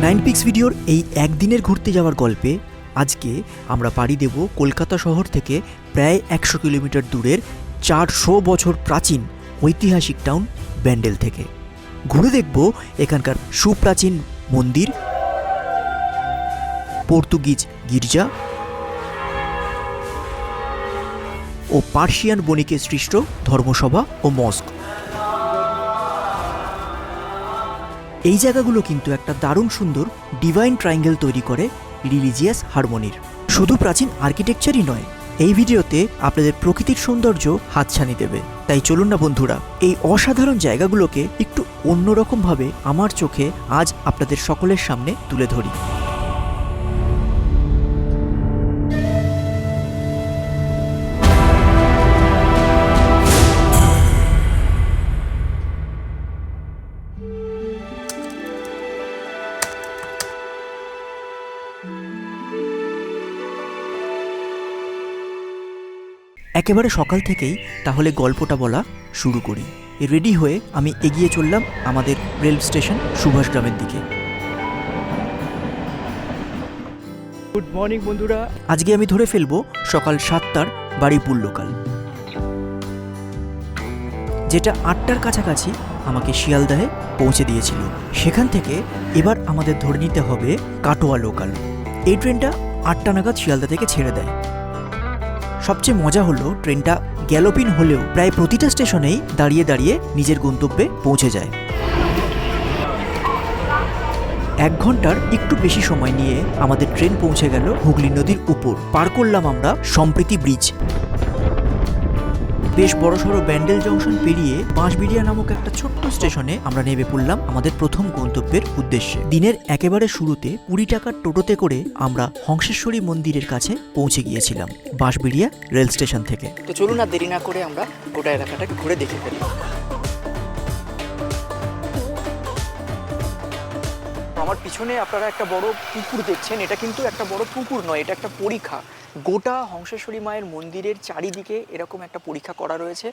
Nine pix ভিডিওর এই একদিনের ঘুরতে যাওয়ার গল্পে আজকে আমরা পাড়ি দেব কলকাতা শহর থেকে প্রায় 100 কিলোমিটার দূরের 400 বছর প্রাচীন ঐতিহাসিক টাউন ব্যান্ডেল থেকে। ঘুরে দেখব এখানকার সুপ্রাচীন মন্দির, পর্তুগিজ গির্জা ও পার্সিয়ান বণিকে সৃষ্ট ধর্মসভা ও মস্ক। এই জায়গাগুলো কিন্তু একটা দারুণ সুন্দর ডিভাইন ট্রায়াঙ্গেল তৈরি করে রিলিজিয়াস হারমোনির। শুধু প্রাচীন আর্কিটেকচারই নয়, এই ভিডিওতে আপনাদের প্রকৃতির সৌন্দর্য হাতছানি দেবে। তাই চলুন না বন্ধুরা, এই অসাধারণ জায়গাগুলোকে একটু অন্যরকমভাবে আমার চোখে আজ আপনাদের সকলের সামনে তুলে ধরি। একেবারে সকাল থেকেই তাহলে গল্পটা বলা শুরু করি। রেডি হয়ে আমি এগিয়ে চললাম আমাদের রেল স্টেশন সুভাষগ্রামের দিকে। গুড মর্নিং বন্ধুরা, আজকে আমি ধরে ফেলবো সকাল 7টার বারুইপুর লোকাল, যেটা 8টার কাছাকাছি আমাকে শিয়ালদাহে পৌঁছে দিয়েছিল। সেখান থেকে এবার আমাদের ধরে নিতে হবে কাটোয়া লোকাল। এই ট্রেনটা 8টা নাগাদ শিয়ালদা থেকে ছেড়ে দেয়। সবচেয়ে মজা হলো ট্রেনটা গ্যালোপিন হলেও প্রায় প্রতিটা স্টেশনেই দাঁড়িয়ে দাঁড়িয়ে নিজের গন্তব্যে পৌঁছে যায়। 1 ঘন্টার একটু বেশি সময় নিয়ে আমাদের ট্রেন পৌঁছে গেল হুগলি নদীর উপর। পার করলাম আমরা সম্প্রীতি ব্রিজ। বেশ বড়সড় ব্যান্ডেল জংশন পেরিয়ে বাঁশবেড়িয়া নামক একটা ছোট্ট স্টেশনে আমরা নেমে পড়লাম আমাদের প্রথম গন্তব্যের উদ্দেশ্যে। দিনের একেবারে শুরুতে 20 টাকার টোটোতে করে আমরা হংসেশ্বরী মন্দিরের কাছে পৌঁছে গিয়েছিলাম বাঁশবেড়িয়া রেল স্টেশন থেকে। তো চলুন আর দেরি না করে আমরা গোটা এলাকাটাকে ঘুরে দেখে ফেলি। আমার পিছনে আপনারা একটা বড় পুকুর দেখছেন। এটা কিন্তু একটা বড় পুকুর নয়, এটা একটা পরীক্ষা। গোটা হংসেশ্বরী মায়ের মন্দিরের চারিদিকে এরকম একটা পরীক্ষা করা রয়েছে।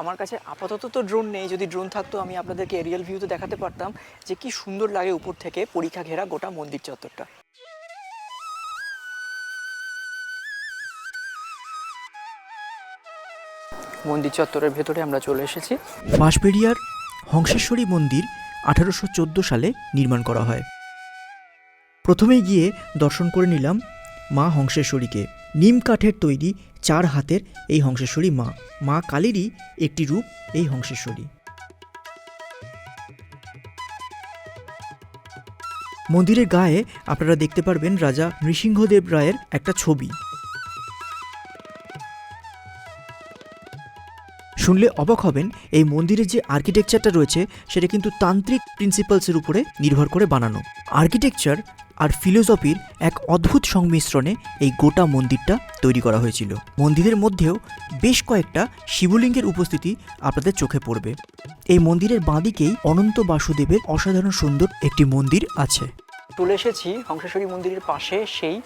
আমার কাছে আপাতত তো ড্রোন নেই, যদি ড্রোন থাকতো আমি আপনাদেরকে এরিয়াল ভিউতে দেখাতে পারতাম যে কি সুন্দর লাগে উপর থেকে পরীক্ষা ঘেরা গোটা মন্দির চত্বরটা। মন্দির চত্বরের ভেতরে আমরা চলে এসেছি। বাঁশবেড়িয়ার হংসেশ্বরী মন্দির 1814 সালে নির্মাণ করা হয়। প্রথমেই গিয়ে দর্শন করে নিলাম মা হংসেশ্বরীকে। নিম কাঠের তৈরি 4 হাতের এই হংসেশ্বরী মা কালীরই একটি রূপ এই হংসেশ্বরী। মন্দিরের গায়ে আপনারা দেখতে পারবেন রাজা নৃসিংহদেব রায়ের একটা ছবি। শুনলে অবাক হবেন, এই মন্দিরের যে আর্কিটেকচারটা রয়েছে সেটা কিন্তু তান্ত্রিক প্রিন্সিপালসের উপরে নির্ভর করে বানানো। আর্কিটেকচার আর ফিলোসফির এক অদ্ভুত সংমিশ্রণে এই গোটা মন্দিরটা তৈরি করা হয়েছিল। মন্দিরের মধ্যেও বেশ কয়েকটা শিবলিঙ্গের উপস্থিতি আপনাদের চোখে পড়বে। এই মন্দিরের বাঁদিকেই অনন্ত বাসুদেবের অসাধারণ সুন্দর একটি মন্দির আছে। চলে এসেছি হংসেশ্বরী মন্দিরের পাশে সেই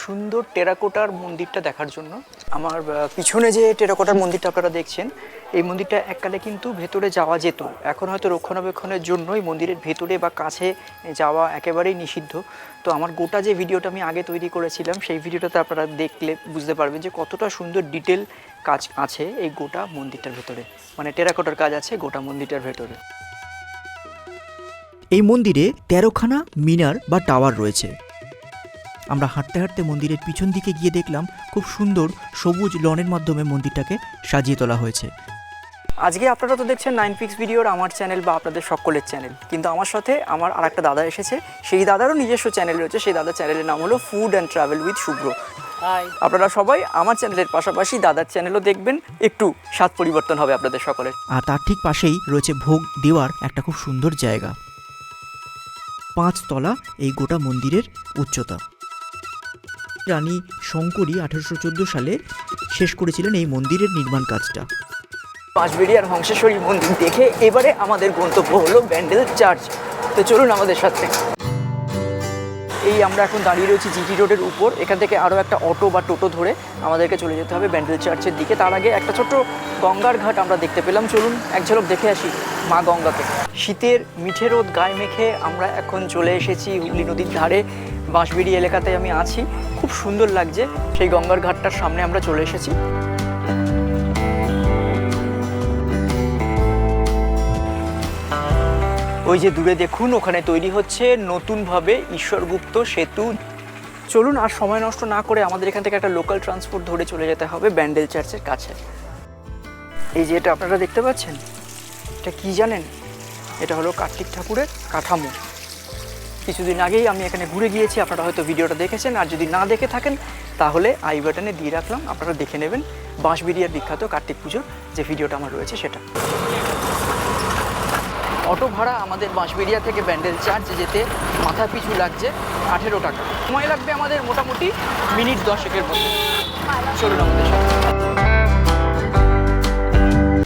সুন্দর টেরাকোটার মন্দিরটা দেখার জন্য। আমার পিছনে যে টেরাকোটার মন্দিরটা আপনারা দেখছেন, এই মন্দিরটা এককালে কিন্তু ভেতরে যাওয়া যেত। এখন হয়তো রক্ষণাবেক্ষণের জন্য এই মন্দিরের ভেতরে বা কাছে যাওয়া একেবারেই নিষিদ্ধ। তো আমার গোটা যে ভিডিওটা আমি আগে তৈরি করেছিলাম, সেই ভিডিওটাতে আপনারা দেখলে বুঝতে পারবেন যে কতটা সুন্দর ডিটেল কাজ আছে এই গোটা মন্দিরটার ভেতরে, মানে টেরাকোটার কাজ আছে গোটা মন্দিরটার ভেতরে। এই মন্দিরে 13খানা মিনার বা টাওয়ার রয়েছে। আমরা হাঁটতে হাঁটতে মন্দিরের পিছন দিকে গিয়ে দেখলাম খুব সুন্দর সবুজ লনের মাধ্যমে মন্দিরটাকে সাজিয়ে তোলা হয়েছে। আজকে আপনারা তো দেখছেন 9 পিক্স ভিডিওর আমার চ্যানেল বা আপনাদের সকলের চ্যানেল, কিন্তু আমার সাথে আমার আর একটা দাদা এসেছে। সেই দাদারও নিজস্ব চ্যানেল রয়েছে। সেই দাদার চ্যানেলের নাম হলো ফুড অ্যান্ড ট্রাভেল উইথ শুভ্র। আপনারা সবাই আমার চ্যানেলের পাশাপাশি দাদার চ্যানেলও দেখবেন, একটু স্বাদ পরিবর্তন হবে আপনাদের সকলের। আর তার ঠিক পাশেই রয়েছে ভোগ দেওয়ার একটা খুব সুন্দর জায়গা। 5 তলা এই গোটা মন্দিরের উচ্চতা। রানী শঙ্করী 1814 সালে শেষ করেছিলেন এই মন্দিরের নির্মাণ কাজটা। বাঁশবেড়িয়ার হংসেশ্বরী মন্দির দেখে এবারে আমাদের গন্তব্য হলো ব্যান্ডেল চার্চ। তো চলুন আমাদের সাথে। এই আমরা এখন দাঁড়িয়ে রয়েছি জিটি রোডের উপর। এখান থেকে আরও একটা অটো বা টোটো ধরে আমাদেরকে চলে যেতে হবে ব্যান্ডেল চার্চের দিকে। তার আগে একটা ছোট্ট গঙ্গার ঘাট আমরা দেখতে পেলাম, চলুন এক ঝলক দেখে আসি। মা গঙ্গাকে। শীতের মিঠে রোদ গায়ে মেখে আমরা এখন চলে এসেছি হুগলি নদীর ধারে, বাঁশবেড়ি এলাকাতে আমি আছি। খুব সুন্দর লাগছে, সেই গঙ্গার ঘাটটার সামনে আমরা চলে এসেছি। ওই যে দূরে দেখুন, ওখানে তৈরি হচ্ছে নতুনভাবে ঈশ্বরগুপ্ত সেতু। চলুন আর সময় নষ্ট না করে আমাদের এখান থেকে একটা লোকাল ট্রান্সপোর্ট ধরে চলে যেতে হবে ব্যান্ডেল চার্চের কাছে। এই যে এটা আপনারা দেখতে পাচ্ছেন, এটা কি জানেন? এটা হলো কার্তিক ঠাকুরের কাঠামো। কিছুদিন আগেই আমি এখানে ঘুরে গিয়েছি, আপনারা হয়তো ভিডিওটা দেখেছেন। আর যদি না দেখে থাকেন তাহলে আই বাটনে দিয়ে রাখলাম, আপনারা দেখে নেবেন বাঁশবেড়িয়ার বিখ্যাত কার্তিক পুজোর যে ভিডিওটা আমার রয়েছে সেটা। অটো ভাড়া আমাদের বাঁশবেড়িয়া থেকে ব্যান্ডেল চার্চ যেতে মাথা পিছু লাগছে 18 টাকা। সময় লাগবে আমাদের মোটামুটি মিনিট 10-এর মতো। চলুন আমাদের সাথে।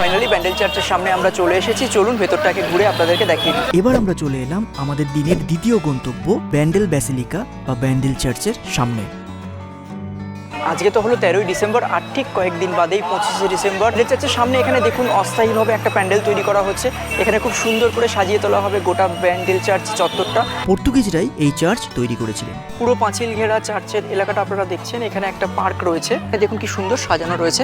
ফাইনালি ব্যান্ডেল চার্চের সামনে আমরা চলে এসেছি। চলুন ভেতরটাকে ঘুরে আপনাদেরকে দেখিয়ে দিই। এবার আমরা চলে এলাম আমাদের দিনের দ্বিতীয় গন্তব্য ব্যান্ডেল ব্যাসিলিকা বা ব্যান্ডেল চার্চের সামনে। আজকে তো হলো 13ই ডিসেম্বর, আর ঠিক কয়েকদিন বাদেই 25শে ডিসেম্বর। ব্যান্ডেল চার্চের সামনে এখানে দেখুন অস্থায়ীভাবে একটা প্যান্ডেল তৈরি করা হচ্ছে। এখানে খুব সুন্দর করে সাজিয়ে তোলা হবে গোটা ব্যান্ডেল চার্চ চত্বরটা। পর্তুগিজরাই এই চার্চ তৈরি করেছিলেন। পুরো পাঁচিল ঘেরা চার্চের এলাকাটা আপনারা দেখছেন। এখানে একটা পার্ক রয়েছে, দেখুন কি সুন্দর সাজানো রয়েছে।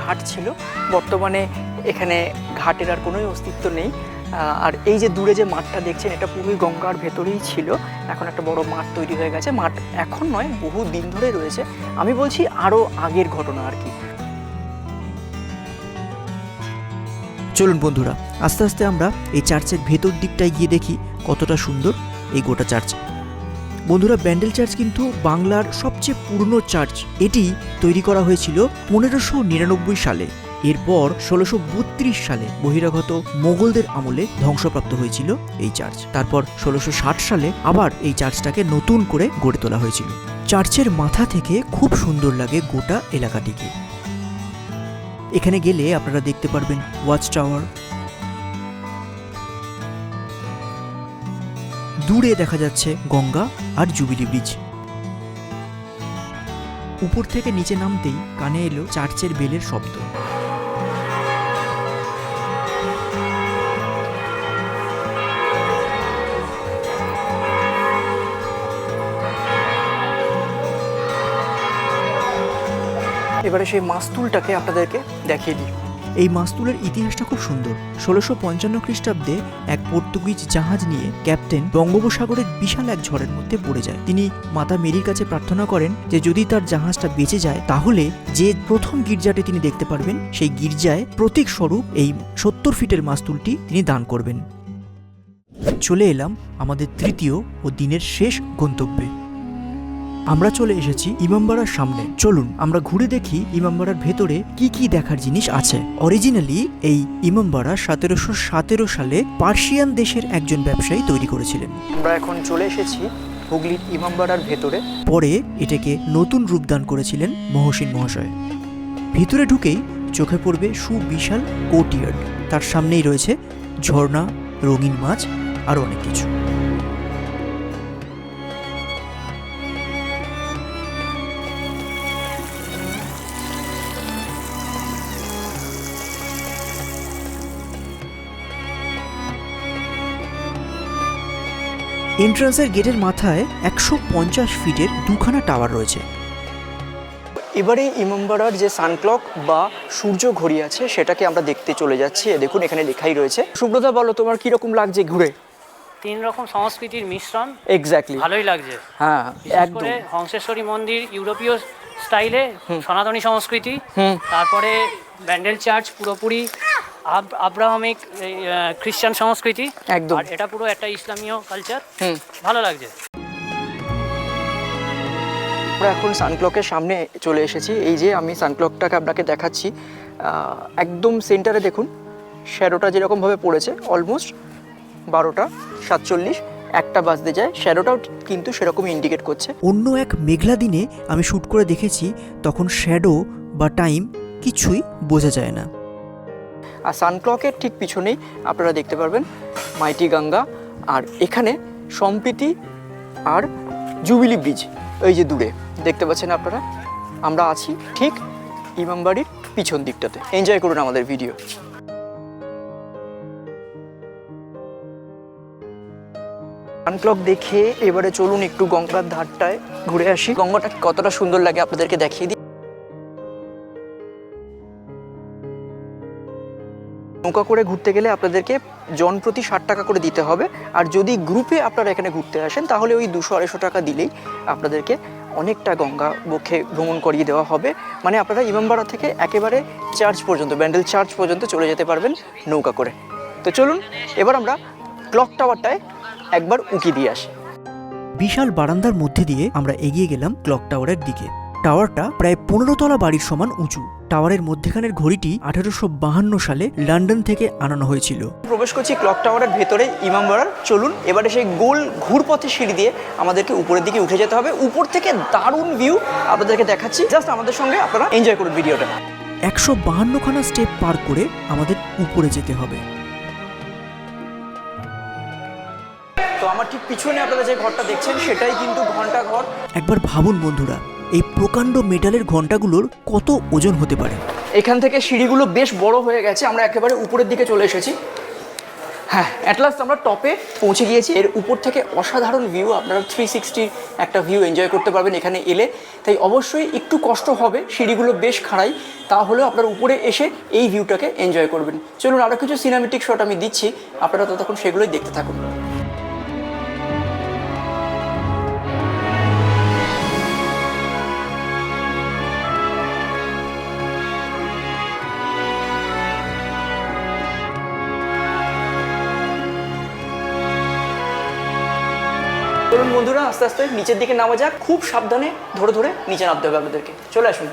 ঘাট ছিল, বর্তমানে এখানে ঘাটের আর কোনোই অস্তিত্ব নেই। আর এই যে দূরে যে মাঠটা দেখছেন, এটা পুরোই গঙ্গার ভেতরেই ছিল। এখন একটা বড় মাঠ তৈরি হয়ে গেছে। মাঠ এখন নয়, বহু দিন ধরে রয়েছে। আমি বলছি আরও আগের ঘটনা আর কি। চলুন বন্ধুরা, আস্তে আস্তে আমরা এই চার্চের ভেতর দিকটায় গিয়ে দেখি কতটা সুন্দর এই গোটা চার্চ। বন্ধুরা, ব্যান্ডেল চার্চ কিন্তু বাংলার সবচেয়ে পুরনো চার্চ। এটি তৈরি করা হয়েছিল 1599 সালে। এরপর 1632 সালে বহিরাগত মোগলদের আমলে ধ্বংসপ্রাপ্ত হয়েছিল এই চার্চ। তারপর 1660 সালে আবার এই চার্চটাকে নতুন করে গড়ে তোলা হয়েছিল। চার্চের মাথা থেকে খুব সুন্দর লাগে গোটা এলাকাটিকে। এখানে গেলে আপনারা দেখতে পারবেন ওয়াচ টাওয়ার, দূরে দেখা যাচ্ছে গঙ্গা আর জুবিলি ব্রিজ। উপর থেকে নিচে নামতেই কানে এলো চার্চের বেলের শব্দ। এবারে সেই মাস্তুলটাকে আপনাদেরকে দেখিয়ে দিই। এই মাস্তুলের ইতিহাসটা খুব সুন্দর। 1655 খ্রিস্টাব্দে এক পর্তুগিজ জাহাজ নিয়ে ক্যাপ্টেন বঙ্গোপসাগরের বিশাল এক ঝড়ের মধ্যে পড়ে যায়। তিনি মাতা মেরির কাছে প্রার্থনা করেন যে যদি তার জাহাজটা বেঁচে যায় তাহলে যে প্রথম গির্জাটি তিনি দেখতে পারবেন সেই গির্জায় প্রতীক স্বরূপ এই 70 ফিটের মাস্তুলটি তিনি দান করবেন। চলে এলাম আমাদের তৃতীয় ও দিনের শেষ গন্তব্যে। আমরা চলে এসেছি ইমামবাড়ার সামনে। চলুন আমরা ঘুরে দেখি ইমামবাড়ার ভেতরে কি কি দেখার জিনিস আছে। অরিজিনালি এই ইমামবাড়া 1717 সালে পার্সিয়ান দেশের একজন ব্যবসায়ী তৈরি করেছিলেন। আমরা এখন চলে এসেছি হুগলির ইমামবাড়ার ভেতরে। পরে এটাকে নতুন রূপদান করেছিলেন মহসিন মহাশয়। ভিতরে ঢুকেই চোখে পড়বে সুবিশাল কোর্টইয়ার্ড। তার সামনেই রয়েছে ঝর্ণা, রঙিন মাছ, আরও অনেক কিছু। এন্ট্রান্সের গেটের মাথায় 150 ফিটের দুখানা টাওয়ার রয়েছে। এবারে ইমামবাড়ার যে সানক্লক বা সূর্য ঘড়ি আছে সেটাকে আমরা দেখতে চলে যাচ্ছি। দেখুন এখানে লেখাই রয়েছে। সুব্রতা, বলো তোমার কিরকম লাগছে ঘুরে? 3 রকম সংস্কৃতির মিশ্রণ। এক্স্যাক্টলি, ভালোই লাগছে। হ্যাঁ, একদম। হংসেশ্বরী মন্দির ইউরোপীয় স্টাইলে, সনাতনী সংস্কৃতি। তারপরে ব্যান্ডেল চার্চ পুরোপুরি আব্রাহামিক খ্রিস্টান সংস্কৃতি। একদম। আর এটা পুরো একটা ইসলামীয় কালচার। ভালো লাগছে। আমরা এখন সানক্লকের সামনে চলে এসেছি। এই যে আমি সানক্লকটাকে আপনাকে দেখাচ্ছি, একদম সেন্টারে দেখুন শ্যাডোটা যেরকমভাবে পড়েছে, অলমোস্ট 12:47 একটা বাজতে যায়। শ্যাডোটাও কিন্তু সেরকম ইন্ডিকেট করছে। অন্য এক মেঘলা দিনে আমি শ্যুট করে দেখেছি, তখন শ্যাডো বা টাইম কিছুই বোঝা যায় না। আর সানক্লকের ঠিক পিছনেই আপনারা দেখতে পারবেন মাইটি গঙ্গা, আর এখানে সম্প্রীতি আর জুবিলি ব্রিজ। এই যে দূরে দেখতে পাচ্ছেন আপনারা, আমরা আছি ঠিক ইমামবাড়ির পিছন দিকটাতে। এনজয় করুন আমাদের ভিডিও। সানক্লক দেখে এবারে চলুন একটু গঙ্গার ধারটায় ঘুরে আসি। গঙ্গাটা কতটা সুন্দর লাগে আপনাদেরকে দেখিয়ে দিই। নৌকা করে ঘুরতে গেলে আপনাদেরকে জন প্রতি 60 টাকা করে দিতে হবে, আর যদি গ্রুপে আপনারা এখানে ঘুরতে আসেন তাহলে ওই 200-250 টাকা দিলেই আপনাদেরকে অনেকটা গঙ্গা বক্ষে ভ্রমণ করিয়ে দেওয়া হবে। মানে আপনারা ইমামবাড়া থেকে একেবারে চার্চ পর্যন্ত, ব্যান্ডেল চার্চ পর্যন্ত চলে যেতে পারবেন নৌকা করে। তো চলুন এবার আমরা ক্লক টাওয়ারটায় একবার উঁকি দিয়ে আসি। বিশাল বারান্দার মধ্যে দিয়ে আমরা এগিয়ে গেলাম ক্লক টাওয়ারের দিকে। টাওয়ারটা প্রায় 15 তলা বাড়ির সমান উঁচু। টাওয়ারের মধ্যেখানের ঘড়িটি 1852 সালে লন্ডন থেকে আনানো হয়েছিল। প্রবেশ করছি ক্লক টাওয়ারের ভেতরে ইমামবাড়ার। চলুন এবারে সেই গোল ঘুরপথে সিঁড়ি দিয়ে আমাদেরকে উপরের দিকে উঠে যেতে হবে। উপর থেকে দারুণ ভিউ আপনাদেরকে দেখাচ্ছি, জাস্ট আমাদের সঙ্গে আপনারা এনজয় করুন ভিডিওটা। 152খানা স্টেপ পার করে আমাদের উপরে যেতে হবে। তো আমার ঠিক পিছনে আপনারা যে ঘরটা দেখছেন সেটাই কিন্তু ঘন্টা ঘর। একবার ভাবুন বন্ধুরা, এই প্রকাণ্ড মেটালের ঘন্টাগুলোর কত ওজন হতে পারে। এখান থেকে সিঁড়িগুলো বেশ বড় হয়ে গেছে, আমরা একেবারে উপরের দিকে চলে এসেছি। হ্যাঁ, অ্যাট লাস্ট আমরা টপে পৌঁছে গিয়েছি। এর উপর থেকে অসাধারণ ভিউ, আপনারা 360 একটা ভিউ এনজয় করতে পারবেন এখানে এলে। তাই অবশ্যই একটু কষ্ট হবে, সিঁড়িগুলো বেশ খাড়াই, তাহলেও আপনারা উপরে এসে এই ভিউটাকে এনজয় করবেন। চলুন আরও কিছু সিনেমেটিক শট আমি দিচ্ছি, আপনারা ততক্ষণ সেগুলোই দেখতে থাকুন। চলুন বন্ধুরা আস্তে আস্তে নিচের দিকে নামা যাক। খুব সাবধানে ধরে ধরে নিচে নামতে হবে আপনাদেরকে। চলে আসুন।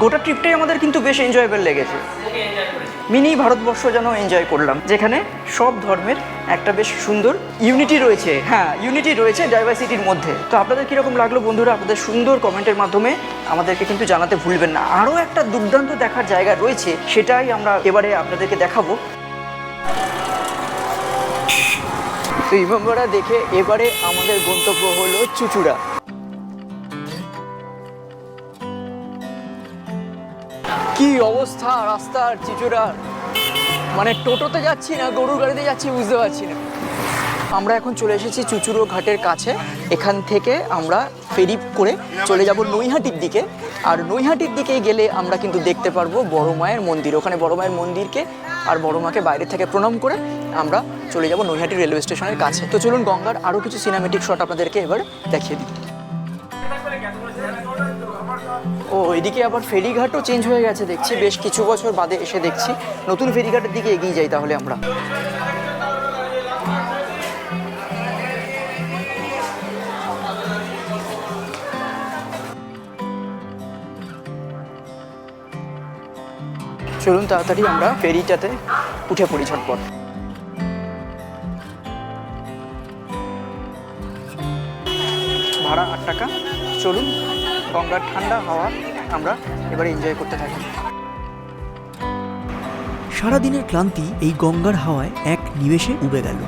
গোটা ট্রিপটাই আমাদের কিন্তু বেশ এনজয়েবল লেগেছে। মিনি ভারতবর্ষ যেন এনজয় করলাম, যেখানে সব ধর্মের একটা বেশ সুন্দর ইউনিটি রয়েছে। হ্যাঁ, ইউনিটি রয়েছে ডাইভার্সিটির মধ্যে। তো আপনাদের কীরকম লাগলো বন্ধুরা, আপনাদের সুন্দর কমেন্টের মাধ্যমে আমাদেরকে কিন্তু জানাতে ভুলবেন না। আরও একটা দুর্দান্ত দেখার জায়গা রয়েছে, সেটাই আমরা এবারে আপনাদেরকে দেখাবো। তো ইমামবাড়া দেখে এবারে আমাদের গন্তব্য হলো চুচুড়া। কি অবস্থা রাস্তার চুচুড়ার, মানে টোটোতে যাচ্ছি না গরুর গাড়িতে যাচ্ছি বুঝতে পারছি না। আমরা এখন চলে এসেছি চুচুড়ো ঘাটের কাছে। এখান থেকে আমরা ফেরি করে চলে যাব নৈহাটির দিকে। আর নৈহাটির দিকে গেলে আমরা কিন্তু দেখতে পারবো বড় মায়ের মন্দির। ওখানে বড় মায়ের মন্দিরকে আর বড় মাকে বাইরে থেকে প্রণাম করে আমরা চলে যাব নৈহাটি রেলওয়ে স্টেশনের কাছে। তো চলুন গঙ্গার আরও কিছু সিনেমেটিক শট আপনাদেরকে এবার দেখিয়ে দিই। ও এদিকে আবার ফেরিঘাটও চেঞ্জ হয়ে গেছে দেখছি, বেশ কিছু বছর বাদে এসে দেখছি। নতুন ফেরিঘাটের দিকে এগিয়ে যাই তাহলে আমরা। চলুন তাড়াতাড়ি আমরা ফেরিটাতে উঠে পড়ি ঝটপট। ভাড়া 8 টাকা। চলুন গঙ্গার ঠান্ডা হাওয়া আমরা এবারে এনজয় করতে থাকি। সারাদিনের ক্লান্তি এই গঙ্গার হাওয়ায় এক নিমেষে উবে গেল।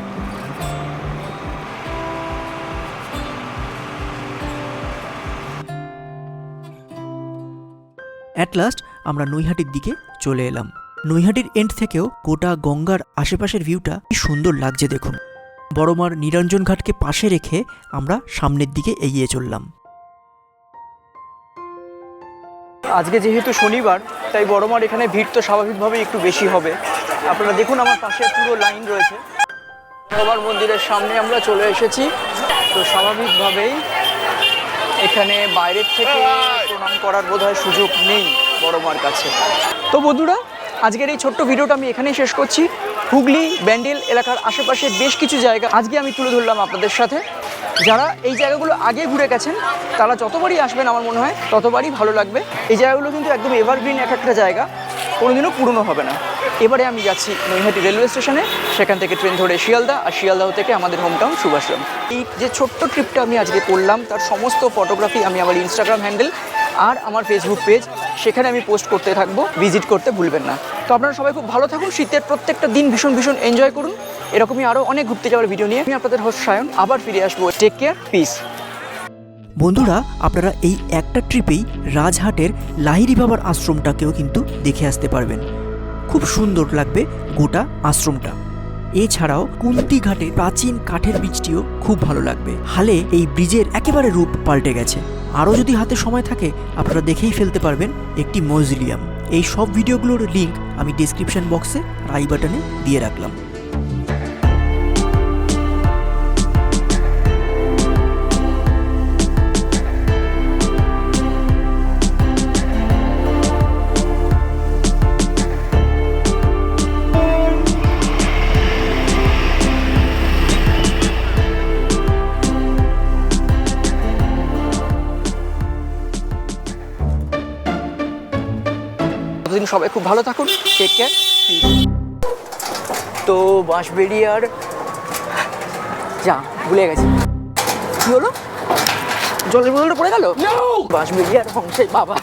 অ্যাট লাস্ট আমরা নৈহাটির দিকে চলে এলাম। নৈহাটির এন্ড থেকেও গোটা গঙ্গার আশেপাশের ভিউটা কি সুন্দর লাগছে দেখুন। বড়মার নিরঞ্জন ঘাটকে পাশে রেখে আমরা সামনের দিকে এগিয়ে চললাম। আজকে যেহেতু শনিবার, তাই বড়মার এখানে ভিড় তো স্বাভাবিকভাবে একটু বেশি হবে। আপনারা দেখুন আমার পাশে পুরো লাইন রয়েছে। বড়মার মন্দিরের সামনে আমরা চলে এসেছি। তো স্বাভাবিকভাবেই এখানে বাইরের থেকে প্রণাম করার বোধহয় সুযোগ নেই বড়মার কাছে। তো বন্ধুরা আজকের এই ছোট্ট ভিডিওটা আমি এখানেই শেষ করছি। হুগলি ব্যান্ডেল এলাকার আশেপাশে বেশ কিছু জায়গা আজকে আমি তুলে ধরলাম আপনাদের সাথে। যারা এই জায়গাগুলো আগে ঘুরে গেছেন তারা যতবারই আসবেন আমার মনে হয় ততবারই ভালো লাগবে। এই জায়গাগুলো কিন্তু একদম এভারগ্রিন এক একটা জায়গা, কোনোদিনও পুরনো হবে না। এবারে আমি যাচ্ছি নৈহাটি রেলওয়ে স্টেশনে, সেখান থেকে ট্রেন ধরে শিয়ালদা, আর শিয়ালদাহ থেকে আমাদের হোমটাউন সুভাষগ্রাম। এই যে ছোট্ট ট্রিপটা আমি আজকে করলাম তার সমস্ত ফটোগ্রাফি আমি আমার ইনস্টাগ্রাম হ্যান্ডেল আর আমার ফেসবুক পেজ, সেখানে আমি পোস্ট করতে থাকবো। ভিজিট করতে ভুলবেন না। তো আপনারা সবাই খুব ভালো থাকুন, শীতের প্রত্যেকটা দিন ভীষণ ভীষণ এনজয় করুন। এরকমই আরও অনেক ঘুরতে যাওয়ার ভিডিও নিয়ে আমি আপনাদের হোস্ট সায়ন আবার ফিরে আসবো। Take care, peace. বন্ধুরা আপনারা এই একটা ট্রিপেই রাজহাটের লাহিড়ী বাবার আশ্রমটাকেও কিন্তু দেখে আসতে পারবেন। খুব সুন্দর লাগবে গোটা আশ্রমটা। এছাড়াও কুন্তি ঘাটের প্রাচীন কাঠের ব্রিজটিও খুব ভালো লাগবে। হালে এই ব্রিজের একেবারে রূপ পাল্টে গেছে। আরও যদি হাতে সময় থাকে আপনারা দেখেই ফেলতে পারবেন একটি মজলিয়াম। এই সব ভিডিওগুলোর লিঙ্ক আমি ডিসক্রিপশন বক্সে আর আই বাটনে দিয়ে রাখলাম। ততদিন সবাই খুব ভালো থাকুন, টেক কেয়ার। তো বাঁশবেড়িয়ার যা ভুলে গেছি, কি হলো, জলের বোতলটা পড়ে গেল। বাঁশবেড়িয়ার হংসে বাবা